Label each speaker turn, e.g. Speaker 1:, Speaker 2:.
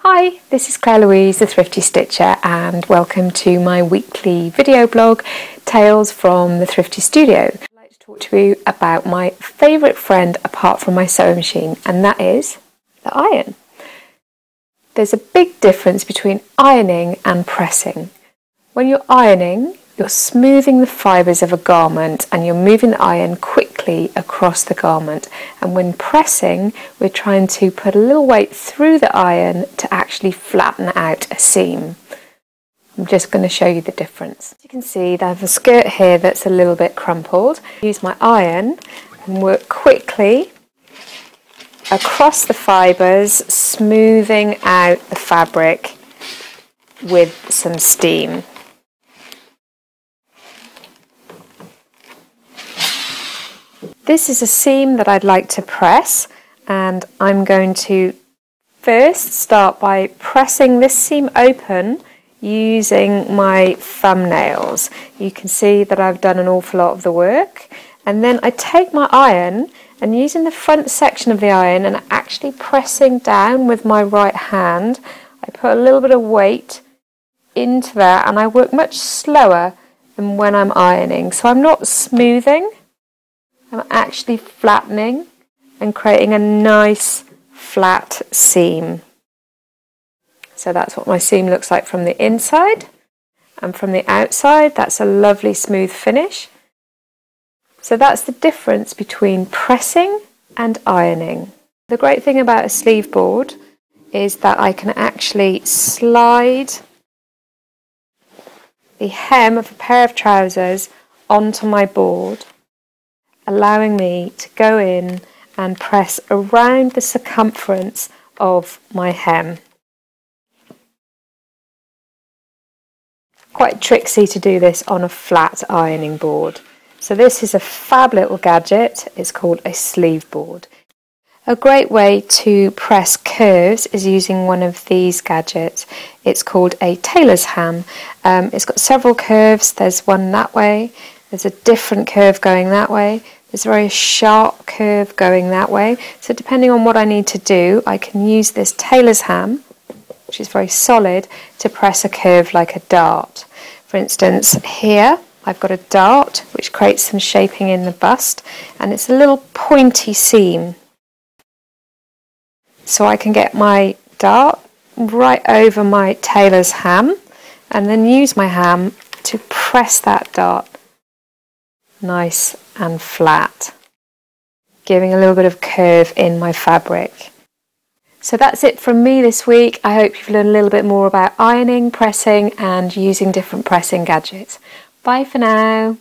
Speaker 1: Hi, this is Claire-Louise, the Thrifty Stitcher, and welcome to my weekly video blog, Tales from the Thrifty Studio. I'd like to talk to you about my favourite friend apart from my sewing machine, and that is the iron. There's a big difference between ironing and pressing. When you're ironing, you're smoothing the fibres of a garment and you're moving the iron quickly across the garment. And when pressing, we're trying to put a little weight through the iron to actually flatten out a seam. I'm just going to show you the difference. As you can see, I have a skirt here that's a little bit crumpled. Use my iron and work quickly across the fibres, smoothing out the fabric with some steam. This is a seam that I'd like to press, and I'm going to first start by pressing this seam open using my thumbnails. You can see that I've done an awful lot of the work, and then I take my iron and using the front section of the iron and actually pressing down with my right hand, I put a little bit of weight into there and I work much slower than when I'm ironing. So I'm not smoothing, I'm actually flattening and creating a nice flat seam. So that's what my seam looks like from the inside, and from the outside that's a lovely smooth finish. So that's the difference between pressing and ironing. The great thing about a sleeve board is that I can actually slide the hem of a pair of trousers onto my board, allowing me to go in and press around the circumference of my hem. Quite tricksy to do this on a flat ironing board. So this is a fab little gadget. It's called a sleeve board. A great way to press curves is using one of these gadgets. It's called a tailor's ham. It's got several curves. There's one that way. There's a different curve going that way. There's a very sharp curve going that way. So depending on what I need to do, I can use this tailor's ham, which is very solid, to press a curve like a dart. For instance, here I've got a dart which creates some shaping in the bust, and it's a little pointy seam. So I can get my dart right over my tailor's ham and then use my ham to press that dart nice and flat, giving a little bit of curve in my fabric. So that's it from me this week. I hope you've learned a little bit more about ironing, pressing and using different pressing gadgets. Bye for now.